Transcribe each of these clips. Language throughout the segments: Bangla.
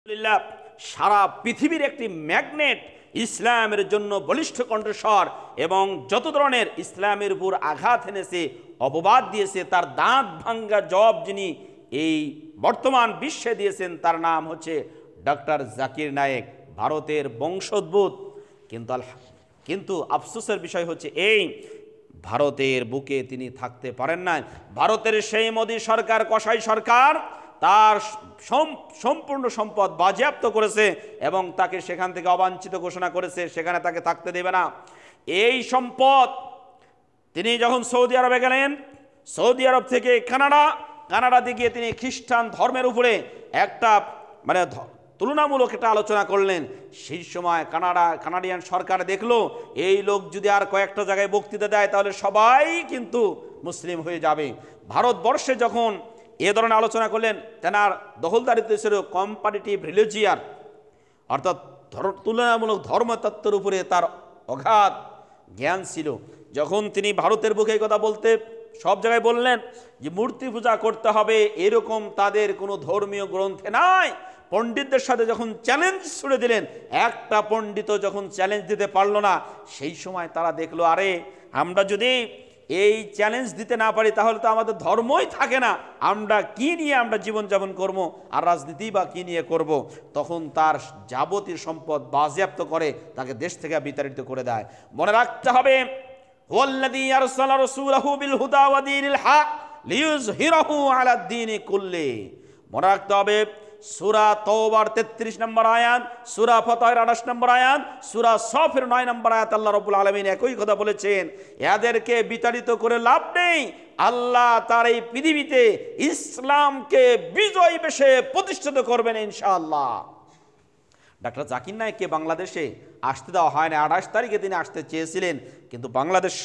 আলহামদুলিল্লাহ সারা পৃথিবীর একটি ম্যাগনেট ইসলামের জন্য বলিষ্ঠ কণ্ঠস্বর এবং যত ধরনের ইসলামের উপর আঘাত এনেছে, অপবাদ দিয়েছে, তার দাঁত ভাঙ্গা জবাব যিনি এই বর্তমান বিশ্বে দিয়েছেন তার নাম হচ্ছে ডক্টর জাকির নায়েক, ভারতের বংশোদ্ভূত। কিন্তু আফসোসের বিষয় হচ্ছে এই, ভারতের বুকে তিনি থাকতে পারেন না। ভারতের সেই মোদী সরকার, কসাই সরকার তার সম্পূর্ণ সম্পদ বাজেয়াপ্ত করেছে এবং তাকে সেখান থেকে অবাঞ্ছিত ঘোষণা করেছে, সেখানে তাকে থাকতে দেবে না। এই সম্পদ তিনি যখন সৌদি আরবে গেলেন, সৌদি আরব থেকে কানাডাতে গিয়ে তিনি খ্রিস্টান ধর্মের উপরে একটা তুলনামূলক একটা আলোচনা করলেন। সেই সময় কানাডিয়ান সরকার দেখলো এই লোক যদি আর কয়েকটা জায়গায় বক্তৃতা দেয় তাহলে সবাই কিন্তু মুসলিম হয়ে যাবে। ভারতবর্ষে যখন এ ধরনের আলোচনা করলেন, তেনার দখলদারিত্ব ছিল কম্পারেটিভ রিলিজিয়ান, অর্থাৎ তুলনামূলক ধর্মতত্ত্বের উপরে তার অগাধ জ্ঞান ছিল। যখন তিনি ভারতের বুকে কথা বলতে সব জায়গায় বললেন যে মূর্তি পূজা করতে হবে, এরকম তাদের কোনো ধর্মীয় গ্রন্থে নাই। পণ্ডিতদের সাথে যখন চ্যালেঞ্জ ছুড়ে দিলেন, একটা পণ্ডিতও যখন চ্যালেঞ্জ দিতে পারলো না, সেই সময় তারা দেখলো আরে আমরা যদি এই চ্যালেঞ্জ দিতে না পারি তাহলে তো আমাদের ধর্মই থাকে না, আমরা কি নিয়ে আমরা জীবনযাপন করবো, আর রাজনীতি বা কি নিয়ে করব। তখন তার যাবতীয় সম্পদ বাজেয়াপ্ত করে তাকে দেশ থেকে বিতাড়িত করে দেয়। মনে রাখতে হবে ওয়াল্লাযী আরসালা রাসূলাহু বিল হুদা ওয়া দীনিল হক লিইয়ুযহিরাহু আলাদ দীনি কুল্লি। মনে রাখতে হবে সূরা তাওবার 33 নম্বর আয়াত, সূরা ফাতহের 28 নম্বর আয়াত, সূরা সফের 9 নম্বর আয়াত আল্লাহ রাব্বুল আলামিন একই কথা বলেছেন, এদেরকে বিতাড়িত করে লাভ নেই। আল্লাহ তার এই পৃথিবীতে ইসলামকে বিজয় বেশে প্রতিষ্ঠিত করবেন ইনশাআল্লাহ। ডক্টর জাকির নায়েককে বাংলাদেশে আসতে দেওয়া হয় না। 28 তারিখে তিনি আসতে চেয়েছিলেন, কিন্তু বাংলাদেশ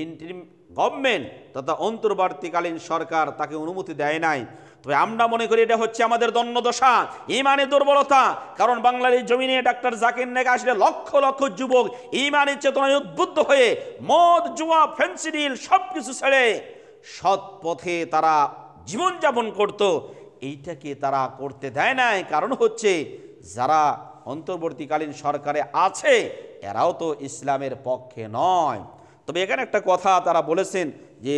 ইন্টারিম গভর্নমেন্ট তথা অন্তর্বর্তীকালীন সরকার তাকে অনুমতি দেয় নাই। তবে আমরা মনে করি এটা হচ্ছে আমাদের দণ্ডদশা, ইমানের দুর্বলতা। কারণ বাংলার এই জমিনে ডক্টর জাকির নায়েক আসলে লক্ষ লক্ষ যুবক ইমানের চেতনায় উদ্বুদ্ধ হয়ে মদ, জুয়া, ফেন্সিডিল সব কিছু ছেড়ে সৎ পথে তারা জীবনযাপন করত। এইটাকে তারা করতে দেয় নাই, কারণ হচ্ছে যারা অন্তর্বর্তীকালীন সরকারে আছে এরাও তো ইসলামের পক্ষে নয়। তবে এখানে একটা কথা তারা বলেছেন যে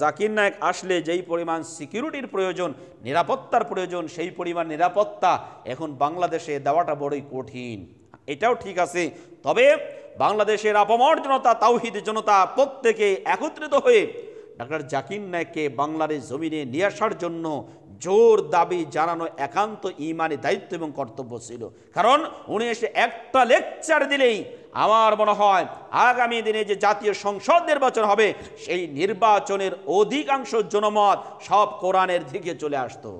জাকির নায়েক আসলে যেই পরিমাণ সিকিউরিটির প্রয়োজন, নিরাপত্তার প্রয়োজন, সেই পরিমাণ নিরাপত্তা এখন বাংলাদেশে দেওয়াটা বড়ই কঠিন। এটাও ঠিক আছে। তবে বাংলাদেশের আপামর জনতা, তাওহীদ জনতা প্রত্যেকে একত্রিত হয়ে ডক্টর জাকির নায়েককে বাংলাদেশ জমিনে নিয়ে আসার জন্য জোর দাবি জানানো একান্ত ইমানি দায়িত্ব এবং কর্তব্য ছিল। কারণ উনি এসে একটা লেকচার দিলেই আমার মনে হয় আগামী দিনে যে জাতীয় সংসদ নির্বাচন হবে সেই নির্বাচনের অধিকাংশ জনমত সব কোরআনের দিকে চলে আসতো।